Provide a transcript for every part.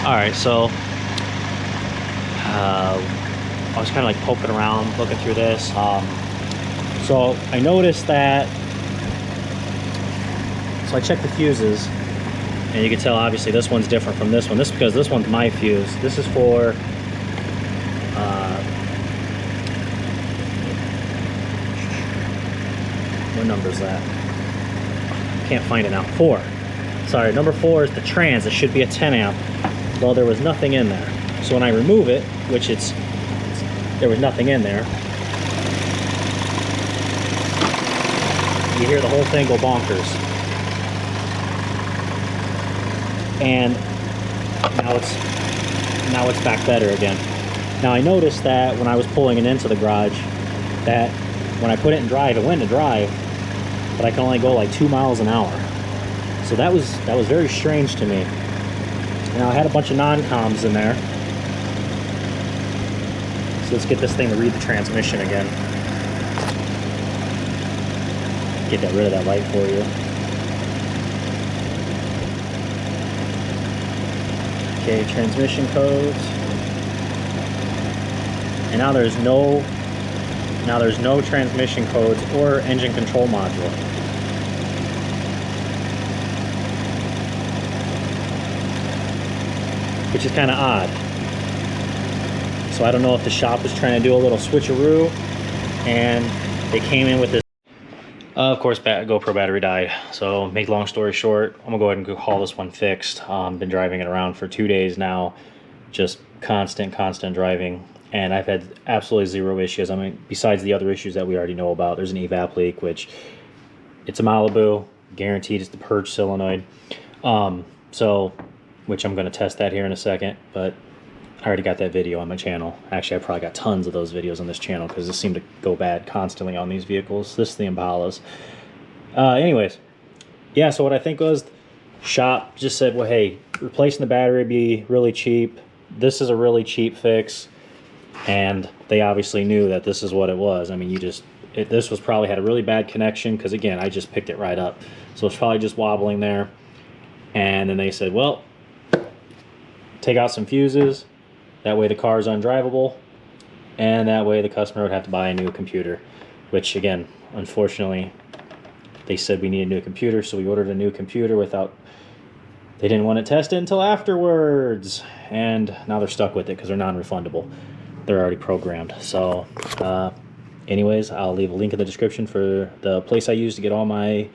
Alright, so I was kind of like poking around, looking through this. So I noticed that, so I checked the fuses, and you can tell obviously this one's different from this one. This is because this one's my fuse. This is for what number is that? Can't find it now. 4. Sorry, number 4 is the trans. It should be a 10 amp. Well, there was nothing in there. So when I remove it, which there was nothing in there, you hear the whole thing go bonkers. And now it's back better again. Now I noticed that when I was pulling it into the garage, that when I put it in drive, it went to drive, but I can only go like 2 miles an hour. So that was very strange to me. Now I had a bunch of non-coms in there. So let's get this thing to read the transmission again. Get rid of that light for you. Okay, transmission codes. And now there's no transmission codes or engine control module. Which is kind of odd. So I don't know if the shop was trying to do a little switcheroo and they came in with this. Of course, GoPro battery died. So make long story short, I'm gonna go ahead and call this one fixed. Been driving it around for 2 days now, just constant driving, and I've had absolutely zero issues. I mean, besides the other issues that we already know about. There's an evap leak, which it's a Malibu, guaranteed it's the purge solenoid. Which I'm going to test that here in a second, but I already got that video on my channel. Actually, I probably got tons of those videos on this channel because this seemed to go bad constantly on these vehicles. This is the Impalas. Anyways, yeah, so what I think was, shop just said, well, hey, replacing the battery would be really cheap. This is a really cheap fix, and they obviously knew that this is what it was. I mean, this was probably had a really bad connection because, again, I just picked it right up. So it's probably just wobbling there. And then they said, well, take out some fuses, that way the car is undrivable, and that way the customer would have to buy a new computer, which again, unfortunately, they said we need a new computer, so we ordered a new computer they didn't want to test it until afterwards, and now they're stuck with it because they're non-refundable. They're already programmed. So anyways, I'll leave a link in the description for the place I use to get all my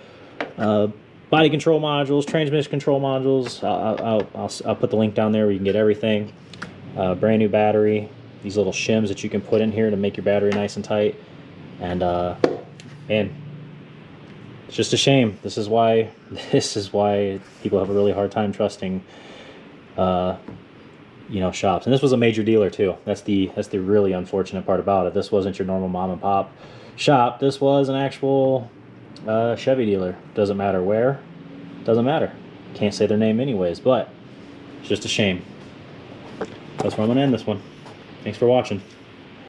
body control modules, transmission control modules. I'll put the link down there where you can get everything. Brand new battery, these little shims that you can put in here to make your battery nice and tight. And man, it's just a shame. This is why people have a really hard time trusting shops. And this was a major dealer too. That's the really unfortunate part about it. This wasn't your normal mom and pop shop. This was an actual Chevy dealer. Doesn't matter where, doesn't matter. Can't say their name anyways, but it's just a shame. That's where I'm gonna end this one. Thanks for watching.